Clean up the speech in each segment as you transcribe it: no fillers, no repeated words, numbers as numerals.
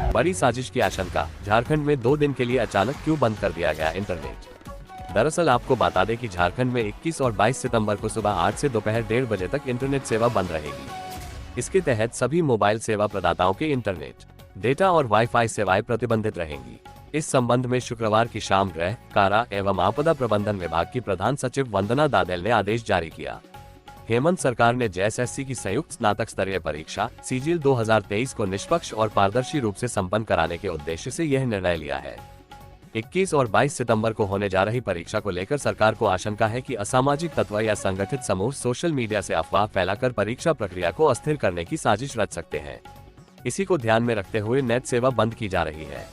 बड़ी साजिश की आशंका, झारखंड में 2 दिन के लिए अचानक क्यों बंद कर दिया गया इंटरनेट। दरअसल आपको बता दें कि झारखंड में 21 और 22 सितंबर को सुबह 8 से दोपहर 1:30 बजे तक इंटरनेट सेवा बंद रहेगी। इसके तहत सभी मोबाइल सेवा प्रदाताओं के इंटरनेट, डेटा और वाईफाई सेवाएं प्रतिबंधित रहेंगी। इस संबंध में शुक्रवार की शाम गृह, कारा एवं आपदा प्रबंधन विभाग की प्रधान सचिव वंदना दादेल ने आदेश जारी किया। हेमंत सरकार ने जेएसएससी की संयुक्त स्नातक स्तरीय परीक्षा सीजीएल 2023 को निष्पक्ष और पारदर्शी रूप से संपन्न कराने के उद्देश्य से यह निर्णय लिया है। 21 और 22 सितंबर को होने जा रही परीक्षा को लेकर सरकार को आशंका है कि असामाजिक तत्व या संगठित समूह सोशल मीडिया से अफवाह फैलाकर परीक्षा प्रक्रिया को अस्थिर करने की साजिश रच सकते हैं। इसी को ध्यान में रखते हुए नेट सेवा बंद की जा रही है।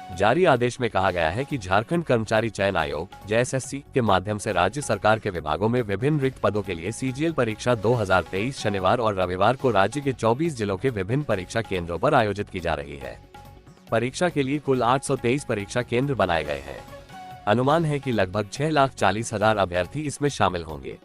जारी आदेश में कहा गया है कि झारखंड कर्मचारी चयन आयोग जेएसएससी के माध्यम से राज्य सरकार के विभागों में विभिन्न रिक्त पदों के लिए सीजीएल परीक्षा 2023 शनिवार और रविवार को राज्य के 24 जिलों के विभिन्न परीक्षा केंद्रों पर आयोजित की जा रही है। परीक्षा के लिए कुल 823 परीक्षा केंद्र बनाए गए हैं। अनुमान है कि लगभग 6,40,000 अभ्यर्थी इसमें शामिल होंगे।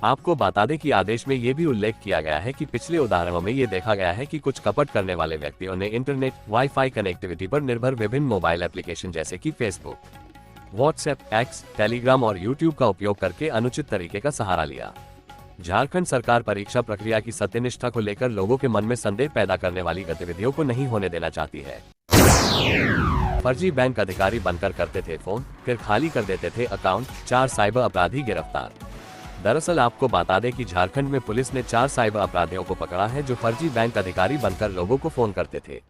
आपको बता दें कि आदेश में ये भी उल्लेख किया गया है कि पिछले उदाहरणों में ये देखा गया है कि कुछ कपट करने वाले व्यक्तियों ने इंटरनेट, वाईफाई कनेक्टिविटी पर निर्भर विभिन्न मोबाइल एप्लीकेशन जैसे कि फेसबुक, व्हाट्सएप, एक्स, टेलीग्राम और यूट्यूब का उपयोग करके अनुचित तरीके का सहारा लिया। झारखंड सरकार परीक्षा प्रक्रिया की सत्यनिष्ठा को लेकर लोगों के मन में संदेह पैदा करने वाली गतिविधियों को नहीं होने देना चाहती है। फर्जी बैंक अधिकारी बनकर करते थे फोन, फिर खाली कर देते थे अकाउंट, 4 साइबर अपराधी गिरफ्तार। दरअसल आपको बता दें कि झारखंड में पुलिस ने 4 साइबर अपराधियों को पकड़ा है जो फर्जी बैंक अधिकारी बनकर लोगों को फोन करते थे।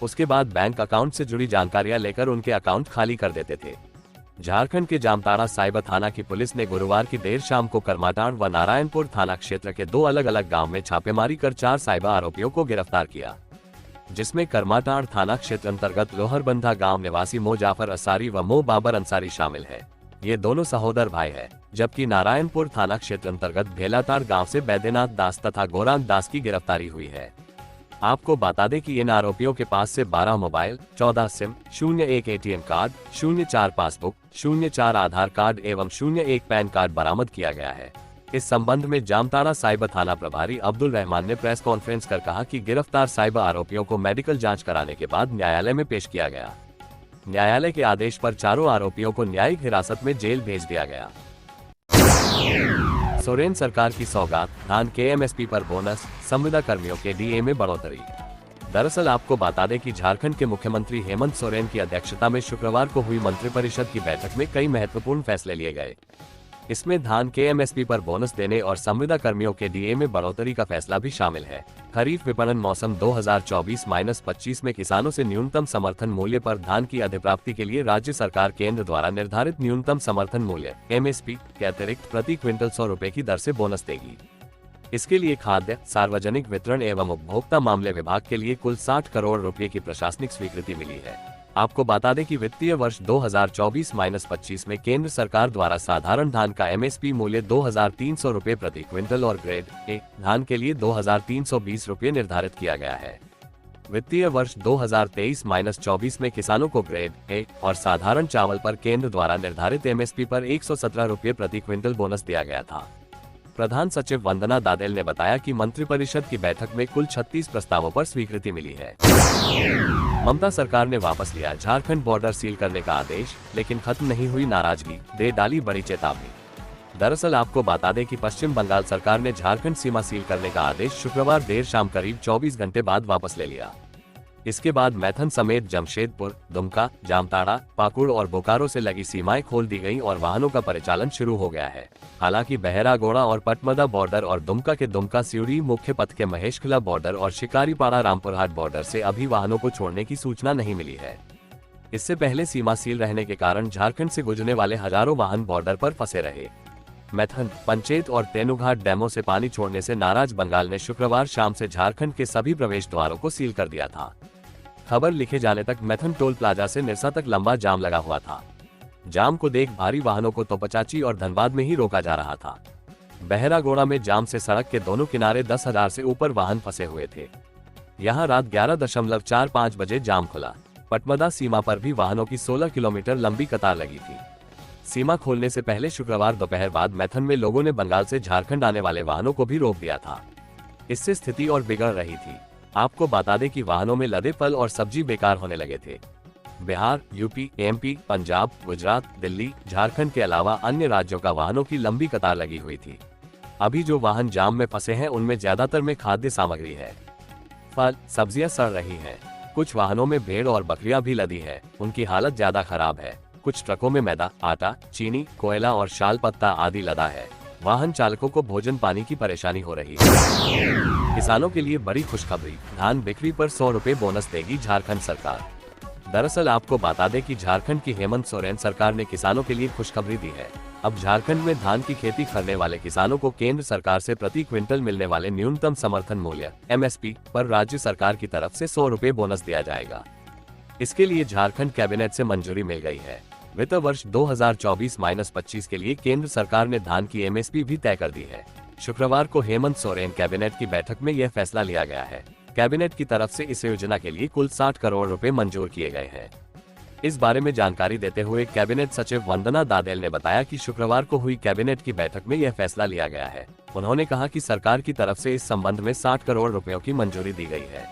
उसके बाद बैंक अकाउंट से जुड़ी जानकारियां लेकर उनके अकाउंट खाली कर देते थे। झारखंड के जामताड़ा साइबर थाना की पुलिस ने गुरुवार की देर शाम को करमाटाड़ व नारायणपुर थाना क्षेत्र के 2 अलग-अलग गांव में छापेमारी कर 4 साइबर आरोपियों को गिरफ्तार किया, जिसमें करमाटाड़ थाना क्षेत्र अंतर्गत लोहरबंधा गांव निवासी मो जाफर अंसारी व मो बाबर अंसारी शामिल है। ये दोनों सहोदर भाई हैं, जबकि नारायणपुर थाना क्षेत्र अंतर्गत भेलाताड़ गांव से बैद्यनाथ दास तथा गोरांग दास की गिरफ्तारी हुई है। आपको बता दें कि इन आरोपियों के पास से 12 mobile, 14 SIM, 01 ATM card, 04 passbook, 04 आधार कार्ड एवं 01 पैन कार्ड बरामद किया गया है। इस संबंध में जामताड़ा साइबर थाना प्रभारी अब्दुल रहमान ने प्रेस कॉन्फ्रेंस कर कहा कि गिरफ्तार साइबर आरोपियों को मेडिकल जाँच कराने के बाद न्यायालय में पेश किया गया। न्यायालय के आदेश पर चारों आरोपियों को न्यायिक हिरासत में जेल भेज दिया गया। सोरेन सरकार की सौगात, धान के एमएसपी पर बोनस, संविदा कर्मियों के डीए में बढ़ोतरी। दरअसल आपको बता दें कि झारखंड के मुख्यमंत्री हेमंत सोरेन की अध्यक्षता में शुक्रवार को हुई मंत्रिपरिषद की बैठक में कई महत्वपूर्ण फैसले लिए गए। इसमें धान के एमएसपी पर बोनस देने और संविदा कर्मियों के डीए में बढ़ोतरी का फैसला भी शामिल है। खरीफ विपणन मौसम 2024-25 में किसानों से न्यूनतम समर्थन मूल्य पर धान की अधिप्राप्ति के लिए राज्य सरकार केंद्र द्वारा निर्धारित न्यूनतम समर्थन मूल्य एमएसपी के अतिरिक्त प्रति क्विंटल 100 रुपए की दर से बोनस देगी। इसके लिए खाद्य, सार्वजनिक वितरण एवं उपभोक्ता मामले विभाग के लिए कुल 60 करोड़ रुपए की प्रशासनिक स्वीकृति मिली है। आपको बता दें कि वित्तीय वर्ष 2024-25 में केंद्र सरकार द्वारा साधारण धान का एमएसपी मूल्य 2,300 रुपए प्रति क्विंटल और ग्रेड ए धान के लिए 2,320 रुपए निर्धारित किया गया है। वित्तीय वर्ष 2023-24 में किसानों को ग्रेड ए और साधारण चावल पर केंद्र द्वारा निर्धारित एमएसपी पर 117 रुपए प्रति क्विंटल बोनस दिया गया था। प्रधान सचिव वंदना दादेल ने बताया कि मंत्रिपरिषद की बैठक में कुल 36 प्रस्तावों पर स्वीकृति मिली है। ममता सरकार ने वापस लिया झारखंड बॉर्डर सील करने का आदेश, लेकिन खत्म नहीं हुई नाराजगी, दे डाली बड़ी चेतावनी। दरअसल आपको बता दें कि पश्चिम बंगाल सरकार ने झारखंड सीमा सील करने का आदेश शुक्रवार देर शाम करीब 24 घंटे बाद वापस ले लिया। इसके बाद मैथन समेत जमशेदपुर, दुमका, जामताड़ा, पाकुड़ और बोकारो से लगी सीमाएं खोल दी गईं और वाहनों का परिचालन शुरू हो गया है। हालांकि बहरागोड़ा और पटमदा बॉर्डर और दुमका के दुमका सिउड़ी मुख्य पथ के महेशखला बॉर्डर और शिकारीपाड़ा रामपुरहाट बॉर्डर से अभी वाहनों को छोड़ने की सूचना नहीं मिली है। इससे पहले सीमा सील रहने के कारण झारखंड से गुजरने वाले हजारों वाहन बॉर्डर पर फंसे रहे। मैथन, पंचेत और तेनुघाट डैमों से पानी छोड़ने से नाराज बंगाल ने शुक्रवार शाम से झारखंड के सभी प्रवेश द्वारों को सील कर दिया था। खबर लिखे जाने तक मैथन टोल प्लाजा से निरसा तक लंबा जाम लगा हुआ था। जाम को देख भारी वाहनों को तोपचाची और धनबाद में ही रोका जा रहा था। बहरागोड़ा में जाम से सड़क के दोनों किनारे 10,000 से ऊपर वाहन फंसे हुए थे। यहां रात 11.45 बजे जाम खुला। पटमदा सीमा पर भी वाहनों की 16 किलोमीटर लंबी कतार लगी थी। सीमा खोलने से पहले शुक्रवार दोपहर बाद मैथन में लोगों ने बंगाल से झारखंड आने वाले वाहनों को भी रोक दिया था। इससे स्थिति और बिगड़ रही थी। आपको बता दें कि वाहनों में लदे फल और सब्जी बेकार होने लगे थे। बिहार, यूपी, एमपी, पंजाब, गुजरात, दिल्ली, झारखंड के अलावा अन्य राज्यों का वाहनों की लंबी कतार लगी हुई थी। अभी जो वाहन जाम में फंसे हैं उनमें ज्यादातर में खाद्य सामग्री है। फल, सब्जियां सड़ रही हैं। कुछ वाहनों में भेड़ और बकरियां भी लदी है, उनकी हालत ज्यादा खराब है। कुछ ट्रकों में मैदा, आटा, चीनी, कोयला और शाल पत्ता आदि लदा है। वाहन चालकों को भोजन पानी की परेशानी हो रही है। किसानों के लिए बड़ी खुशखबरी, धान बिक्री पर 100 रुपए बोनस देगी झारखंड सरकार। दरअसल आपको बता दें कि झारखंड की हेमंत सोरेन सरकार ने किसानों के लिए खुशखबरी दी है। अब झारखंड में धान की खेती करने वाले किसानों को केंद्र सरकार से प्रति क्विंटल मिलने वाले न्यूनतम समर्थन मूल्य (MSP) पर राज्य सरकार की तरफ से 100 रुपए बोनस दिया जाएगा। इसके लिए झारखंड कैबिनेट से मंजूरी मिल गई है। वित्त वर्ष 2024-25 के लिए केंद्र सरकार ने धान की MSP भी तय कर दी है। शुक्रवार को हेमंत सोरेन कैबिनेट की बैठक में यह फैसला लिया गया है। कैबिनेट की तरफ से इस योजना के लिए कुल 60 करोड़ रुपए मंजूर किए गए हैं। इस बारे में जानकारी देते हुए कैबिनेट सचिव वंदना दादेल ने बताया कि शुक्रवार को हुई कैबिनेट की बैठक में यह फैसला लिया गया है। उन्होंने कहा कि सरकार की तरफ से इस संबंध में 60 करोड़ रुपयों की मंजूरी दी गई है।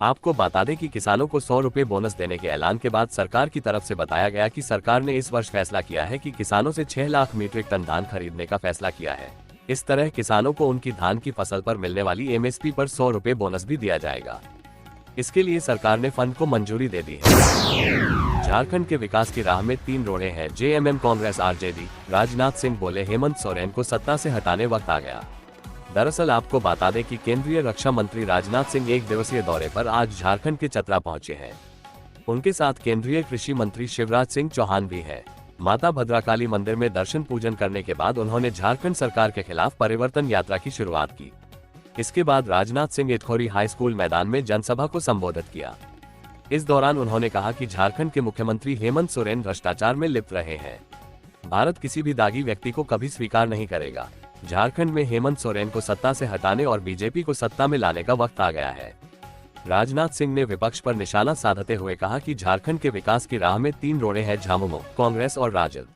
आपको बता दें कि किसानों को 100 रुपए बोनस देने के ऐलान के बाद सरकार की तरफ से बताया गया कि सरकार ने इस वर्ष फैसला किया है कि किसानों से 6 लाख मीट्रिक टन धान खरीदने का फैसला किया है। इस तरह किसानों को उनकी धान की फसल पर मिलने वाली MSP पर 100 रुपए बोनस भी दिया जाएगा। इसके लिए सरकार ने फंड को मंजूरी दे दी है। झारखंड के विकास की राह में 3 रोड़े हैं। JMM कांग्रेस RJD राजनाथ सिंह बोले, हेमंत सोरेन को सत्ता से हटाने वक्त आ गया। दरअसल आपको बता दें कि केंद्रीय रक्षा मंत्री राजनाथ सिंह 1 दिवसीय दौरे पर आज झारखंड के चतरा पहुंचे हैं। उनके साथ केंद्रीय कृषि मंत्री शिवराज सिंह चौहान भी है। माता भद्रकाली मंदिर में दर्शन पूजन करने के बाद उन्होंने झारखंड सरकार के खिलाफ परिवर्तन यात्रा की शुरुआत की। इसके बाद राजनाथ सिंह इटखोरी हाई स्कूल मैदान में जनसभा को संबोधित किया। इस दौरान उन्होंने कहा कि झारखंड के मुख्यमंत्री हेमंत सोरेन भ्रष्टाचार में लिप्त रहे हैं। भारत किसी भी दागी व्यक्ति को कभी स्वीकार नहीं करेगा। झारखंड में हेमंत सोरेन को सत्ता से हटाने और बीजेपी को सत्ता में लाने का वक्त आ गया है। राजनाथ सिंह ने विपक्ष पर निशाना साधते हुए कहा कि झारखंड के विकास की राह में 3 रोड़े हैं, झामुमो, कांग्रेस और राजद।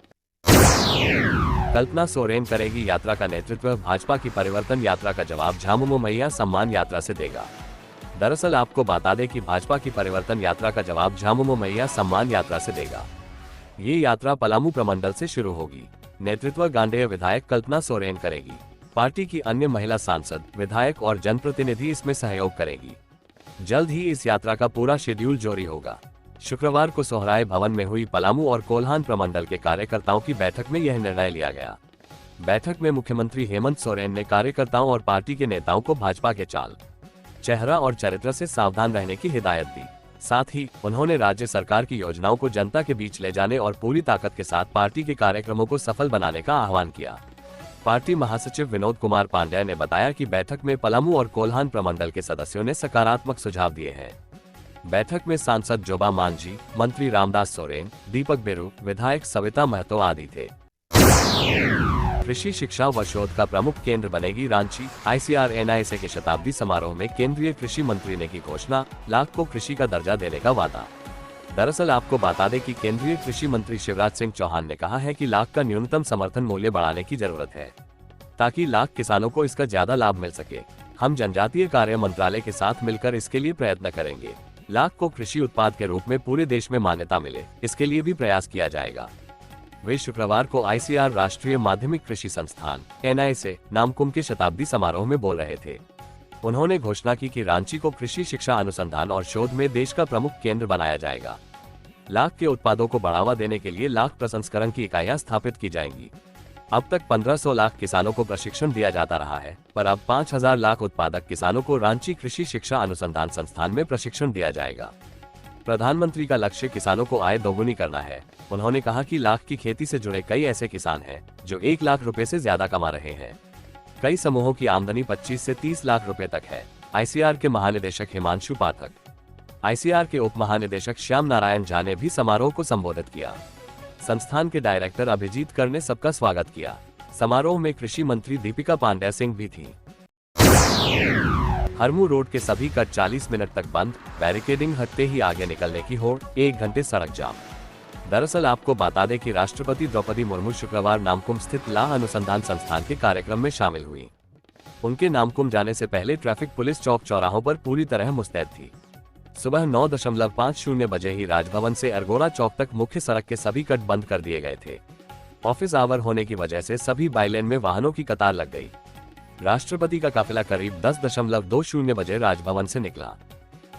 कल्पना सोरेन करेगी यात्रा का नेतृत्व, भाजपा की परिवर्तन यात्रा का जवाब झामुमो मैया सम्मान यात्रा से देगा। दरअसल आपको बता दें कि भाजपा की परिवर्तन यात्रा का जवाब झामुमो मैया सम्मान यात्रा से देगा। ये यात्रा पलामू प्रमंडल से शुरू होगी। नेतृत्व गांडेय विधायक कल्पना सोरेन करेगी। पार्टी की अन्य महिला सांसद, विधायक और जनप्रतिनिधि इसमें सहयोग करेगी। जल्द ही इस यात्रा का पूरा शेड्यूल जारी होगा। शुक्रवार को सोहराय भवन में हुई पलामू और कोल्हान प्रमंडल के कार्यकर्ताओं की बैठक में यह निर्णय लिया गया। बैठक में मुख्यमंत्री हेमंत सोरेन ने कार्यकर्ताओं और पार्टी के नेताओं को भाजपा के चाल, चेहरा और चरित्र से सावधान रहने की हिदायत दी। साथ ही उन्होंने राज्य सरकार की योजनाओं को जनता के बीच ले जाने और पूरी ताकत के साथ पार्टी के कार्यक्रमों को सफल बनाने का आह्वान किया। पार्टी महासचिव विनोद कुमार पांडेय ने बताया कि बैठक में पलामू और कोल्हान प्रमंडल के सदस्यों ने सकारात्मक सुझाव दिए हैं। बैठक में सांसद जोबा मांझी, मंत्री रामदास सोरेन, दीपक बेरू, विधायक सविता महतो आदि थे। कृषि शिक्षा व शोध का प्रमुख केंद्र बनेगी रांची। ICAR NISA के शताब्दी समारोह में केंद्रीय कृषि मंत्री ने की घोषणा, लाख को कृषि का दर्जा देने का वादा। दरअसल आपको बता दें कि केंद्रीय कृषि मंत्री शिवराज सिंह चौहान ने कहा है कि लाख का न्यूनतम समर्थन मूल्य बढ़ाने की जरूरत है, ताकि लाख किसानों को इसका ज्यादा लाभ मिल सके। हम जनजातीय कार्य मंत्रालय के साथ मिलकर इसके लिए प्रयत्न करेंगे। लाख को कृषि उत्पाद के रूप में पूरे देश में मान्यता मिले, इसके लिए भी प्रयास किया जाएगा। वे शुक्रवार को ICAR राष्ट्रीय माध्यमिक कृषि संस्थान NISA नामकुम के शताब्दी समारोह में बोल रहे थे। उन्होंने घोषणा की कि रांची को कृषि शिक्षा अनुसंधान और शोध में देश का प्रमुख केंद्र बनाया जाएगा। लाख के उत्पादों को बढ़ावा देने के लिए लाख प्रसंस्करण की इकाइयां स्थापित की जाएंगी। अब तक 1500 लाख किसानों को प्रशिक्षण दिया जाता रहा है, पर अब 5000 लाख उत्पादक किसानों को रांची कृषि शिक्षा अनुसंधान संस्थान में प्रशिक्षण दिया जाएगा। प्रधानमंत्री का लक्ष्य किसानों को आय दोगुनी करना है। उन्होंने कहा कि लाख की खेती से जुड़े कई ऐसे किसान हैं जो 1 लाख रुपए से ज्यादा कमा रहे हैं। कई समूहों की आमदनी 25 से 30 लाख रुपए तक है। ICAR के महानिदेशक हिमांशु पाठक, ICAR के उप महानिदेशक श्याम नारायण झा ने भी समारोह को संबोधित किया। संस्थान के डायरेक्टर अभिजीत कर ने सबका स्वागत किया। समारोह में कृषि मंत्री दीपिका पांडेय सिंह भी थी। हरमू रोड के सभी कट 40 मिनट तक बंद, बैरिकेडिंग हटते ही आगे निकलने की होड़, 1 घंटे सड़क जाम। दरअसल आपको बता दें कि राष्ट्रपति द्रौपदी मुर्मू शुक्रवार नामकुम स्थित लाह अनुसंधान संस्थान के कार्यक्रम में शामिल हुई। उनके नामकुम जाने से पहले ट्रैफिक पुलिस चौक चौराहों पर पूरी तरह मुस्तैद थी। सुबह 9:50 बजे ही राजभवन से अरगोड़ा चौक तक मुख्य सड़क के सभी कट बंद कर दिए गए थे। ऑफिस आवर होने की वजह से सभी बाईलेन में वाहनों की कतार लग गई। राष्ट्रपति का काफिला करीब 10:20 बजे राजभवन से निकला।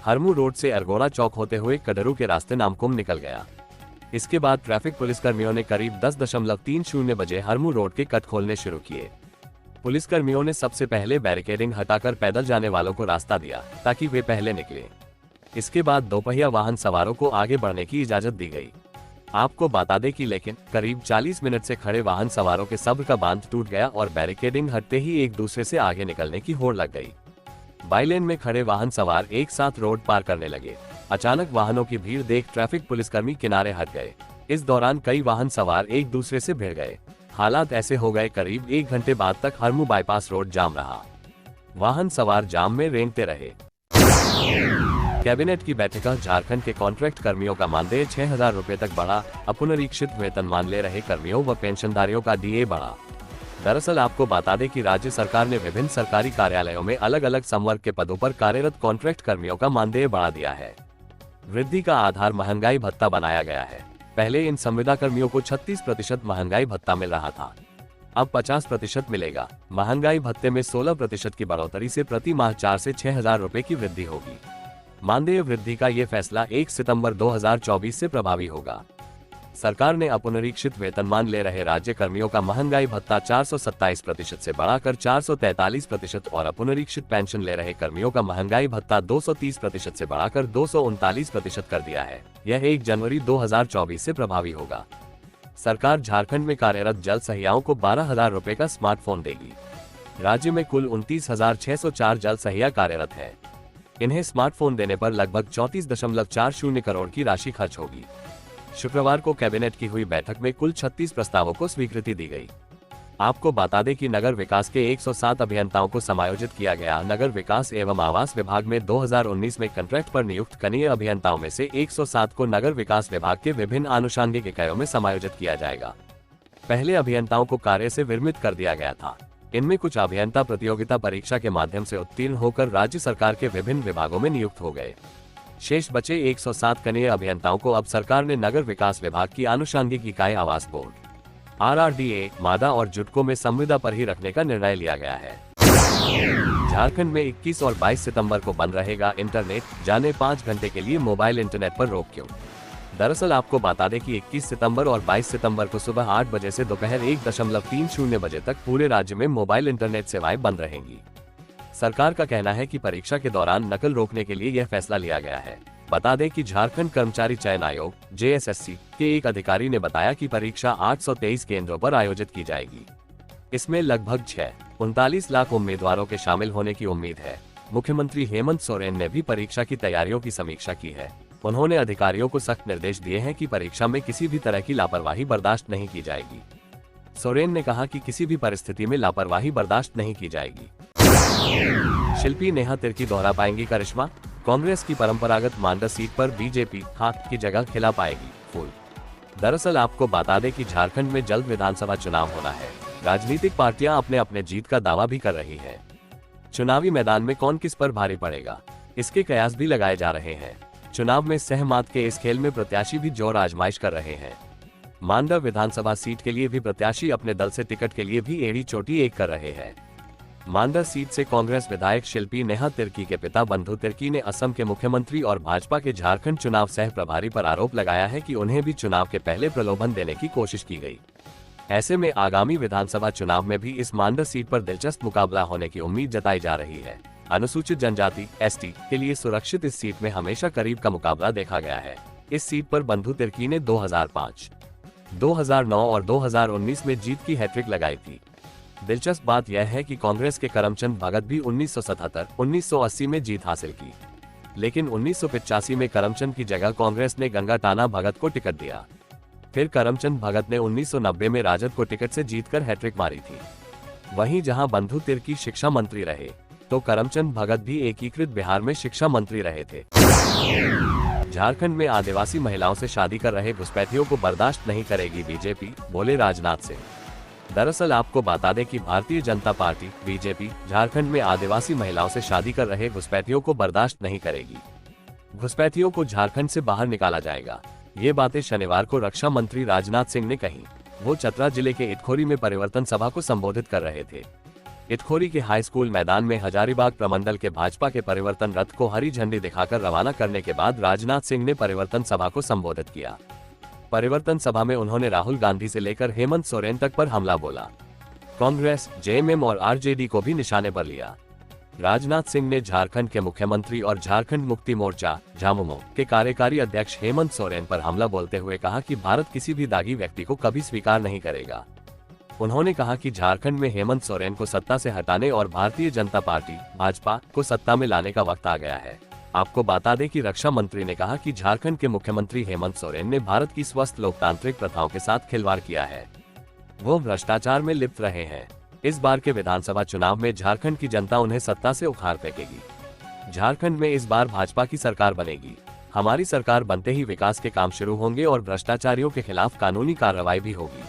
हरमू रोड से अरगोड़ा चौक होते हुए कडरू के रास्ते नामकुम निकल गया। इसके बाद ट्रैफिक पुलिसकर्मियों ने करीब 10:30 बजे हरमू रोड के कट खोलने शुरू किए। पुलिसकर्मियों ने सबसे पहले बैरिकेडिंग हटाकर पैदल जाने वालों को रास्ता दिया ताकि वे पहले निकले। इसके बाद दोपहिया वाहन सवारों को आगे बढ़ने की इजाजत दी गई। आपको बता दें कि लेकिन करीब 40 मिनट से खड़े वाहन सवारों के सब्र का बांध टूट गया और बैरिकेडिंग हटते ही एक दूसरे से आगे निकलने की होड़ लग गई। बाईलेन में खड़े वाहन सवार एक साथ रोड पार करने लगे। अचानक वाहनों की भीड़ देख ट्रैफिक पुलिसकर्मी किनारे हट गए। इस दौरान कई वाहन सवार एक दूसरे से भिड़ गए। हालात ऐसे हो गए करीब 1 घंटे बाद तक हरमू बाईपास रोड जाम रहा। वाहन सवार जाम में रेंगते रहे। कैबिनेट की बैठक। झारखंड के कॉन्ट्रैक्ट कर्मियों का मानदेय 6,000 रुपए तक बढ़ा। अपुनरीक्षित वेतनमान ले रहे कर्मियों व पेंशनधारियों का डीए बढ़ा। दरअसल आपको बता दें कि राज्य सरकार ने विभिन्न सरकारी कार्यालयों में अलग अलग संवर्ग के पदों पर कार्यरत कॉन्ट्रैक्ट कर्मियों का मानदेय बढ़ा दिया है। वृद्धि का आधार महंगाई भत्ता बनाया गया है। पहले इन संविदा कर्मियों को 36% महंगाई भत्ता मिल रहा था, अब 50% मिलेगा। महंगाई भत्ते में 16% की बढ़ोतरी से प्रति माह 4 से 6,000 रुपए की वृद्धि होगी। मानदेय वृद्धि का ये फैसला 1 सितंबर 2024 से प्रभावी होगा। सरकार ने अपुनरीक्षित वेतनमान ले रहे राज्य कर्मियों का महंगाई भत्ता 427% से बढ़ाकर 443% और अपुनरीक्षित पेंशन ले रहे कर्मियों का महंगाई भत्ता 230% से बढ़ाकर 239% कर दिया है। यह 1 जनवरी 2024 से प्रभावी होगा। सरकार झारखंड में कार्यरत जल सहियाओं को 12,000 रुपए का स्मार्टफोन देगी। राज्य में कुल 29,604 जल सहिया कार्यरत है। इन्हें स्मार्टफोन देने पर लगभग 34.40 करोड़ की राशि खर्च होगी। शुक्रवार को कैबिनेट की हुई बैठक में कुल 36 प्रस्तावों को स्वीकृति दी गई। आपको बता दें कि नगर विकास के 107 अभियंताओं को समायोजित किया गया। नगर विकास एवं आवास विभाग में 2019 में कॉन्ट्रैक्ट पर नियुक्त कनीय अभियंताओं में से 107 को नगर विकास विभाग के विभिन्न आनुषंगिक इकाइयों में समायोजित किया जाएगा। पहले अभियंताओं को कार्य से विरमित कर दिया गया था। इनमें कुछ अभियंता प्रतियोगिता परीक्षा के माध्यम से उत्तीर्ण होकर राज्य सरकार के विभिन्न विभागों में नियुक्त हो गए। शेष बचे 107 कनीय अभियंताओं को अब सरकार ने नगर विकास विभाग की आनुषंगिक इकाई आवास बोर्ड RRDA, मादा और जुटको में संविदा पर ही रखने का निर्णय लिया गया है। झारखंड में 21 और 22 सितंबर को बंद रहेगा इंटरनेट। जाने 5 घंटे के लिए मोबाइल इंटरनेट पर रोक क्यों। दरअसल आपको बता दें कि 21 सितंबर और 22 सितंबर को सुबह 8 बजे से दोपहर 1:30 बजे तक पूरे राज्य में मोबाइल इंटरनेट सेवाएं बंद रहेंगी। सरकार का कहना है कि परीक्षा के दौरान नकल रोकने के लिए यह फैसला लिया गया है। बता दें कि झारखंड कर्मचारी चयन आयोग JSSC के एक अधिकारी ने बताया कि परीक्षा 823 केंद्रों पर आयोजित की जाएगी। इसमें लगभग 39 लाख उम्मीदवारों के शामिल होने की उम्मीद है। मुख्यमंत्री हेमंत सोरेन ने भी परीक्षा की तैयारियों की समीक्षा की है। उन्होंने अधिकारियों को सख्त निर्देश दिए हैं कि परीक्षा में किसी भी तरह की लापरवाही बर्दाश्त नहीं की जाएगी। सोरेन ने कहा कि किसी भी परिस्थिति में लापरवाही बर्दाश्त नहीं की जाएगी। शिल्पी नेहा तिर्की दोहरा पाएंगी करिश्मा। कांग्रेस की परंपरागत मांडा सीट पर बीजेपी हाथ की जगह खिला पाएगी फूल। दरअसल आपको बता दें कि झारखंड में जल्द विधानसभा चुनाव होना है। राजनीतिक पार्टियां अपने जीत का दावा भी कर रही हैं। चुनावी मैदान में कौन किस पर भारी पड़ेगा, इसके कयास भी लगाए जा रहे हैं। चुनाव में सहमत के इस खेल में प्रत्याशी भी जोर आजमाइश कर रहे हैं। मांडा विधानसभा सीट के लिए भी प्रत्याशी अपने दल से टिकट के लिए भी एड़ी चोटी एक कर रहे हैं। मांडा सीट से कांग्रेस विधायक शिल्पी नेहा तिर्की के पिता बंधु तिर्की ने असम के मुख्यमंत्री और भाजपा के झारखंड चुनाव सह प्रभारी पर आरोप लगाया है कि उन्हें भी चुनाव के पहले प्रलोभन देने की कोशिश की गई। ऐसे में आगामी विधानसभा चुनाव में भी इस मांडा सीट पर दिलचस्प मुकाबला होने की उम्मीद जताई जा रही है। अनुसूचित जनजाति ST के लिए सुरक्षित इस सीट में हमेशा करीब का मुकाबला देखा गया है। इस सीट पर बंधु तिर्की ने 2005, 2009 और 2019 में जीत की हैट्रिक लगाई थी। दिलचस्प बात यह है कि कांग्रेस के करमचंद भगत भी 1977, 1980 में जीत हासिल की, लेकिन 1985 में करमचंद की जगह कांग्रेस ने गंगा टाना भगत को टिकट दिया। फिर करमचंद भगत ने 1990 में राजद को टिकट से जीतकर हैट्रिक मारी थी। वहीं जहां बंधु तिर्की शिक्षा मंत्री रहे, तो करमचंद भगत भी एकीकृत बिहार में शिक्षा मंत्री रहे थे। झारखंड में आदिवासी महिलाओं से शादी कर रहे घुसपैठियों को बर्दाश्त नहीं करेगी बीजेपी, बोले राजनाथ सिंह। दरअसल आपको बता दें कि भारतीय जनता पार्टी बीजेपी झारखंड में आदिवासी महिलाओं से शादी कर रहे घुसपैठियों को बर्दाश्त नहीं करेगी। घुसपैठियों को झारखंड से बाहर निकाला जाएगा। ये बातें शनिवार को रक्षा मंत्री राजनाथ सिंह ने कही। वो चतरा जिले के इटखोरी में परिवर्तन सभा को संबोधित कर रहे थे। इटखोरी के हाई स्कूल मैदान में हजारीबाग प्रमंडल के भाजपा के परिवर्तन रथ को हरी झंडी दिखाकर रवाना करने के बाद राजनाथ सिंह ने परिवर्तन सभा को संबोधित किया। परिवर्तन सभा में उन्होंने राहुल गांधी से लेकर हेमंत सोरेन तक पर हमला बोला। कांग्रेस, जेएमएम और आरजेडी को भी निशाने पर लिया। राजनाथ सिंह ने झारखंड के मुख्यमंत्री और झारखंड मुक्ति मोर्चा झामुमो के कार्यकारी अध्यक्ष हेमंत सोरेन पर हमला बोलते हुए कहा कि भारत किसी भी दागी व्यक्ति को कभी स्वीकार नहीं करेगा। उन्होंने कहा कि झारखंड में हेमंत सोरेन को सत्ता से हटाने और भारतीय जनता पार्टी भाजपा को सत्ता में लाने का वक्त आ गया है। आपको बता दें कि रक्षा मंत्री ने कहा कि झारखंड के मुख्यमंत्री हेमंत सोरेन ने भारत की स्वस्थ लोकतांत्रिक प्रथाओं के साथ खिलवाड़ किया है। वो भ्रष्टाचार में लिप्त रहे हैं। इस बार के विधानसभा चुनाव में झारखंड की जनता उन्हें सत्ता से उखाड़ फेंकेगी। झारखंड में इस बार भाजपा की सरकार बनेगी। हमारी सरकार बनते ही विकास के काम शुरू होंगे और भ्रष्टाचारियों के खिलाफ कानूनी कार्रवाई भी होगी।